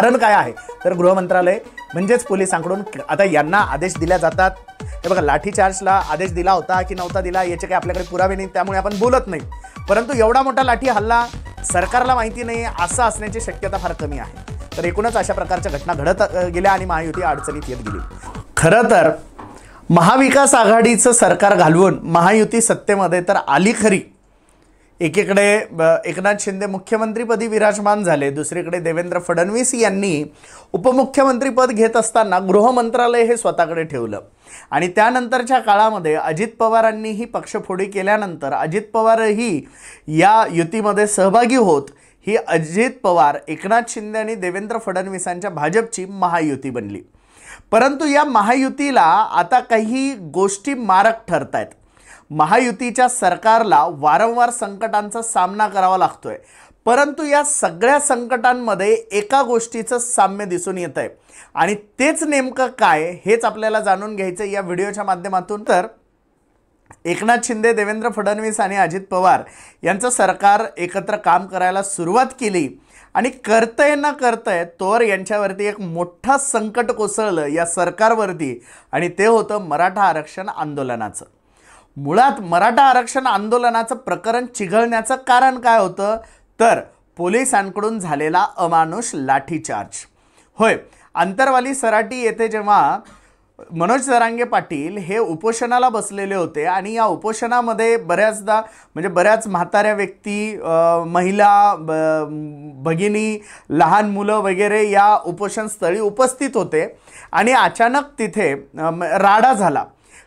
कारण काय आहे तर गृह मंत्रालय म्हणजेच पोलिसांकडून आता यांना आदेश दिल्या जातात। हे बघा, लाठीचार्जला आदेश दिला होता की नव्हता दिला याचे काही आपल्याकडे पुरावे नाही, त्यामुळे आपण बोलत नाही, परंतु एवढा मोठा लाठी हल्ला सरकारला माहिती नाही असं असण्याची शक्यता फार कमी आहे। तर एकूणच अशा प्रकारच्या घटना घडत गेल्या आणि महायुती अडचणीत येत गेली। खरं तर महाविकास आघाडीचं सरकार घालवून महायुती सत्तेमध्ये तर आली खरी। एकीकडे एकनाथ शिंदे मुख्यमंत्रीपदी विराजमान झाले, दुसरीकडे देवेंद्र फडणवीस यांनी उपमुख्यमंत्रीपद घेत असताना गृह मंत्रालय हे स्वतःकडे ठेवलं आणि त्यानंतरच्या काळामध्ये अजित पवारांनीही पक्षफोडी केल्यानंतर अजित पवारही या युतीमध्ये सहभागी होत ही अजित पवार, एकनाथ शिंदे आणि देवेंद्र फडणवीसांच्या भाजपची महायुती बनली। परंतु या महायुतीला आता काही गोष्टी मारक ठरत आहेत। महायुतीच्या सरकारला वारंवार संकटांचा सामना करावा लागतोय, परंतु या सगळ्या संकटांमध्ये एका गोष्टीचं साम्य दिसून येत आहे आणि तेच नेमकं काय हेच आपल्याला जाणून घ्यायचं या व्हिडिओच्या माध्यमातून। तर एकनाथ शिंदे, देवेंद्र फडणवीस आणि अजित पवार यांचं सरकार एकत्र काम करायला सुरुवात केली आणि करतंय ना करतंय तोवर यांच्यावरती एक मोठं संकट कोसळलं या सरकारवरती आणि ते होतं मराठा आरक्षण आंदोलनाचं। मुळात मराठा आरक्षण आंदोलनाचं प्रकरण चिघळण्याचं कारण काय होतं तर पोलिसांकडून झालेला अमानुष लाठीचार्ज। होय, अंतरवाली सराटी येथे जेव्हा मनोज जरांगे पाटील हे उपोषणाला बसलेले होते आणि या उपोषणामध्ये बऱ्याचदा म्हणजे बऱ्याच म्हाताऱ्या व्यक्ती, महिला, भगिनी, लहान मुलं वगैरे या उपोषणस्थळी उपस्थित होते आणि अचानक तिथे राडा झाला।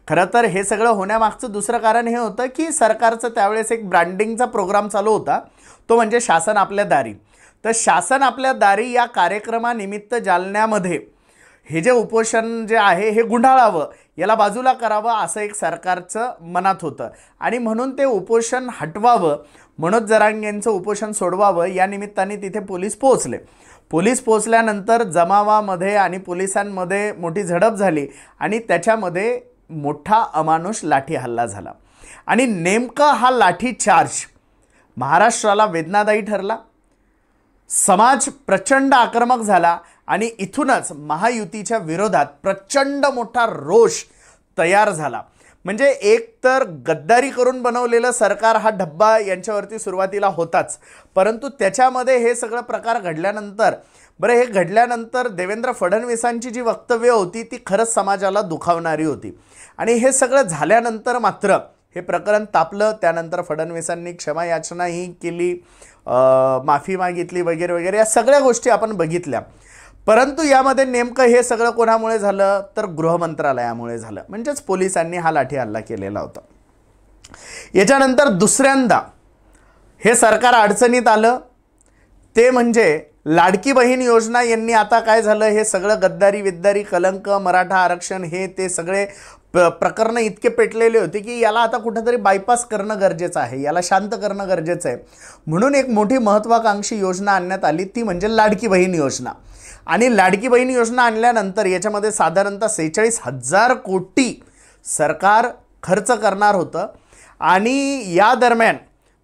खरं तर हे सगळं होण्यामागचं दुसरं कारण हे होतं की सरकारचं त्यावेळेस एक ब्रँडिंगचा प्रोग्राम चालू होता, तो म्हणजे शासन आपल्या दारी। तर शासन आपल्या दारी या कार्यक्रमानिमित्त जालन्यामध्ये हे जे उपोषण जे आहे हे गुंडाळावं, याला बाजूला करावं असं एक सरकारचं मनात होतं आणि म्हणून ते उपोषण हटवावं, मनोज जरांगेंचं उपोषण सोडवावं या निमित्ताने तिथे पोलीस पोहोचले। पोलीस पोहोचल्यानंतर जमावामध्ये आणि पोलिसांमध्ये मोठी झडप झाली आणि त्याच्यामध्ये मोठा अमानुष लाठी हल्ला झाला आणि नेमका हा लाठी चार्ज महाराष्ट्राला वेदनादायी ठरला। समाज प्रचंड आक्रमक झाला आणि इथूनच महायुतीच्या विरोधात प्रचंड मोठा रोष तयार झाला। म्हणजे एक तर गद्दारी करून बनवलेलं सरकार हा डब्बा यांच्यावरती सुरुवातीला होताच, परंतु त्याच्यामध्ये हे सगळं प्रकार घडल्यानंतर हे घडल्यानंतर देवेंद्र फडणवीसांची जी वक्तव्य होती ती खरंच समाजाला दुखावणारी होती आणि हे सगळं झाल्यानंतर मात्र हे प्रकरण तापलं। त्यानंतर फडणवीसांनी क्षमा याचनाही केली, माफी मागितली वगैरे वगैरे, या सगळ्या गोष्टी आपण बघितल्या। परंतु यामध्ये नेमकं हे सगळं कोणामुळे झालं तर गृह मंत्रालयामुळे झालं, म्हणजेच पोलिसांनी हा लाठी हल्ला केलेला होता। याच्यानंतर दुसऱ्यांदा हे सरकार अडचणीत आलं ते म्हणजे लाडकी बहीण योजना यांनी आता काय झालं, हे सगळं गद्दारी विद्दारी कलंक मराठा आरक्षण हे ते सगळे प्रकरण इतके पेटलेले होते की याला आता कुठेतरी बायपास करणं गरजेचं आहे, याला शांत करणं गरजेचं आहे। म्हणून एक मोठी महत्त्वाकांक्षी योजना आणण्यात आली, ती म्हणजे लाडकी बहीण योजना। आणि लाडकी बहीण योजना आणल्यानंतर याच्यामध्ये साधारणतः 46,000 कोटी सरकार खर्च करणार होतं आणि या दरम्यान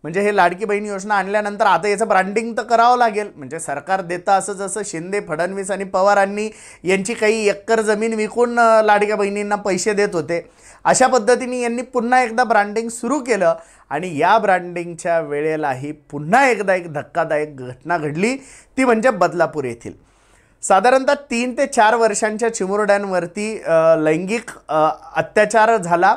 म्हणजे हे लाडकी बहीण योजना आणल्यानंतर आता याचं ब्रँडिंग तर करावं लागेल। म्हणजे सरकार देतं असं जसं शिंदे, फडणवीस आणि पवारांनी यांची काही एकर जमीन विकून लाडक्या बहिणींना पैसे देत होते, अशा पद्धतीने यांनी पुन्हा एकदा ब्रँडिंग सुरू केलं आणि या ब्रँडिंगच्या वेळेलाही पुन्हा एकदा एक धक्कादायक घटना घडली, ती म्हणजे बदलापूर येथील साधारणतः 3 ते 4 वर्षांच्या चिमुरड्यांवरती लैंगिक अत्याचार झाला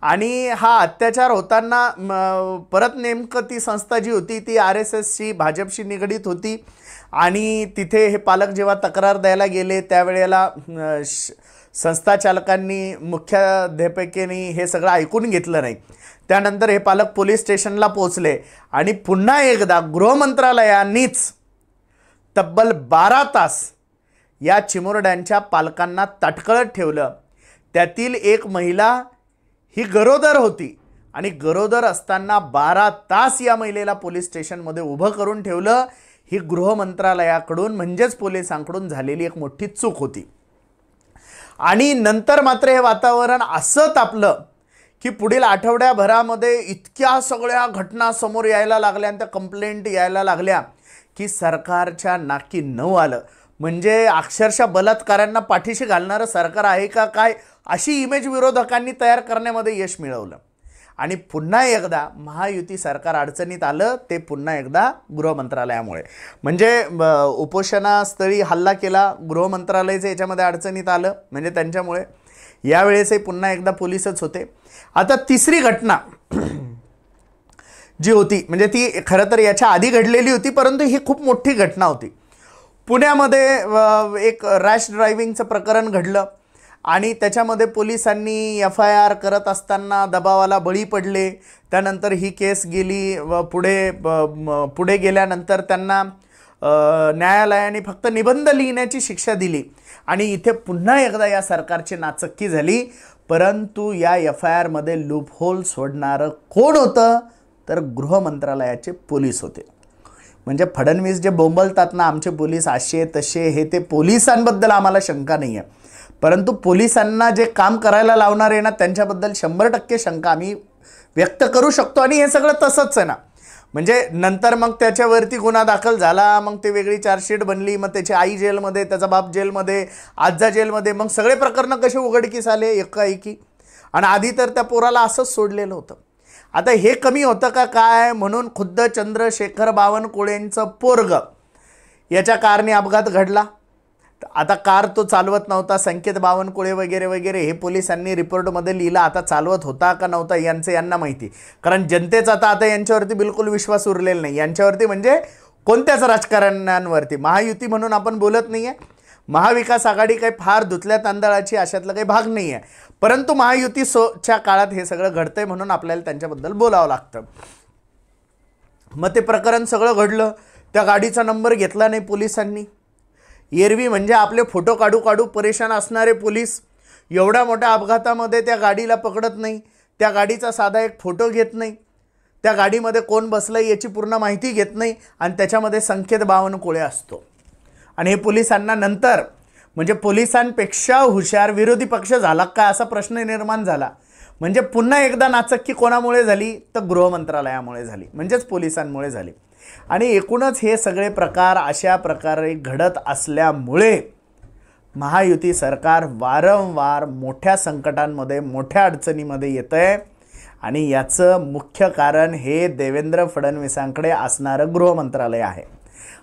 आणि हा अत्याचार होताना परत नेमकं ती संस्था जी होती ती RSSची भाजपशी निगडीत होती आणि तिथे हे पालक जेव्हा तक्रार द्यायला गेले त्यावेळेला संस्था चालकांनी, मुख्याध्यापिकेने हे सगळं ऐकून घेतलं नाही। त्यानंतर हे पालक पोलीस स्टेशनला पोहोचले आणि पुन्हा एकदा गृहमंत्रालयानेच तब्बल 12 तास या चिमुरड्यांच्या पालकांना ताटकळत ठेवलं। त्यातील एक महिला ही गरोदर होती आणि गरोदर असताना 12 तास या महिलेला पोलीस स्टेशनमध्ये उभं करून ठेवलं। ही गृह मंत्रालयाकडून म्हणजेच पोलिसांकडून झालेली एक मोठी चूक होती आणि नंतर मात्र हे वातावरण असं तापलं की पुढील आठवड्याभरामध्ये इतक्या सगळ्या घटना समोर यायला लागल्या आणि त्या कंप्लेंट यायला लागल्या की सरकारच्या नाकी नऊ आलं। म्हणजे अक्षरशः बलात्काऱ्यांना पाठीशी घालणारं सरकार आहे का काय, अशी इमेज विरोधकांनी तयार करण्यामध्ये यश मिळवलं. आणि पुन्हा एकदा महायुती सरकार अडचणीत आलं, ते पुन्हा एकदा गृहमंत्रालयामुळे. म्हणजे उपोषणास्थळी हल्ला केला, गृहमंत्रालयाचं याच्यामध्ये अडचणीत आलं, म्हणजे त्यांच्यामुळे. यावेळेसही पुन्हा एकदा पोलीसच होते. आता तिसरी घटना जी होती, म्हणजे ती खरं तर याच्या आधी घडलेली होती, परंतु ही खूप मोठी घटना होती. पुण्यामध्ये एक रॅश ड्रायव्हिंगचं प्रकरण घडलं आणि त्याच्यामध्ये पोलिसांनी FIR करत असताना दबावाला बळी पडले. त्यानंतर ही केस गेली पुढे गेल्यानंतर त्यांना न्यायालयाने फक्त निबंध लिहिण्याची शिक्षा दिली. आणि इथे पुन्हा एकदा या सरकारची नाचक्की झाली. परंतु या FIR मध्ये लूपहोल सोडणारं कोण होतं, तर गृहमंत्रालयाचे पोलीस होते. म्हणजे फडणवीस जे बोंबलतात ना, आमचे पोलीस असे तसे, हे ते पोलिसांबद्दल आम्हाला शंका नाही आहे, परंतु पोलिसांना जे काम करायला लावणार आहे ना, त्यांच्याबद्दल 100% शंका आम्ही व्यक्त करू शकतो. आणि हे सगळं तसंच आहे ना. म्हणजे नंतर मग त्याच्यावरती गुन्हा दाखल झाला, मग ते वेगळी चार्जशीट बनली, मग त्याची आई जेलमध्ये, त्याचा बाप जेलमध्ये, आजा जेलमध्ये, मग सगळे प्रकरणं कसे उघडकीस आले एकाएकी. आणि आधी तर त्या पोराला असंच सोडलेलं होतं. आता हे कमी होतं का काय, म्हणून खुद्द चंद्रशेखर बावनकुळेंचं पोरग याच्या कारने अपघात घडला. आता कार तो चालवत नव्हता, संकेत बावनकुळे वगैरे वगैरे हे पोलिसांनी रिपोर्टमध्ये लिहिलं. आता चालवत होता का नव्हता यांना माहिती, कारण जनतेचा आता यांच्यावरती बिलकुल विश्वास उरलेला नाही. यांच्यावरती म्हणजे कोणत्याच राजकारण्यांवरती. महायुती म्हणून आपण बोलत नाही आहे, महाविकास आघाडी काही फार धुतल्या तांदळाची अशातला काही भाग नाही आहे, परंतु महायुतीच्या काळात हे सगळं घडतंय म्हणून आपल्याला त्यांच्याबद्दल बोलावं लागतं. मग ते प्रकरण सगळं घडलं. त्या गाडीचा नंबर घेतला नाही पोलिसांनी. एरवी म्हणजे आपले फोटो काढू परेशान असणारे पोलीस एवढ्या मोठ्या अपघातामध्ये त्या गाडीला पकडत नाही, त्या गाडीचा साधा एक फोटो घेत नाही, त्या गाडीमध्ये कोण बसलं याची पूर्ण माहिती घेत नाही, आणि त्याच्यामध्ये संकेत बावनकुळे असतो. आणि हे पोलिसांना नंतर म्हणजे पोलिसांपेक्षा हुशार विरोधी पक्ष झाला का असा प्रश्न निर्माण झाला. म्हणजे पुन्हा एकदा नाचक्की कोणामुळे झाली, तर गृहमंत्रालयामुळे झाली, म्हणजेच पोलिसांमुळे झाली. आणि एकूणच हे सगळे प्रकार अशा प्रकारे घडत असल्यामुळे महायुती सरकार वारंवार मोठ्या संकटांमध्ये, मोठ्या अडचणीमध्ये येतं आहे. आणि याचं मुख्य कारण हे देवेंद्र फडणवीसांकडे असणारं गृहमंत्रालय आहे.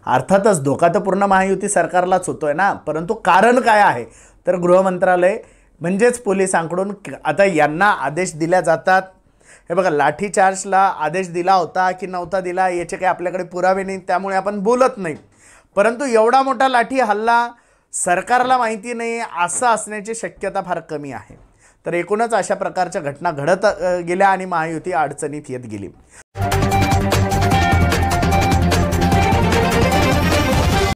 अर्थातच धोका तर पूर्ण महायुती सरकारलाच होतोय ना, परंतु कारण काय आहे, तर गृहमंत्रालय म्हणजेच पोलिसांकडून आता यांना आदेश दिल्या जातात. हे बघा, लाठीचार्जला आदेश दिला होता की नव्हता दिला याचे काही आपल्याकडे पुरावे नाही, त्यामुळे आपण बोलत नाही. परंतु एवढा मोठा लाठी हल्ला सरकारला माहिती नाही असं असण्याची शक्यता फार कमी आहे. तर एकूणच अशा प्रकारच्या घटना घडत गेल्या आणि महायुती अडचणीत येत गेली.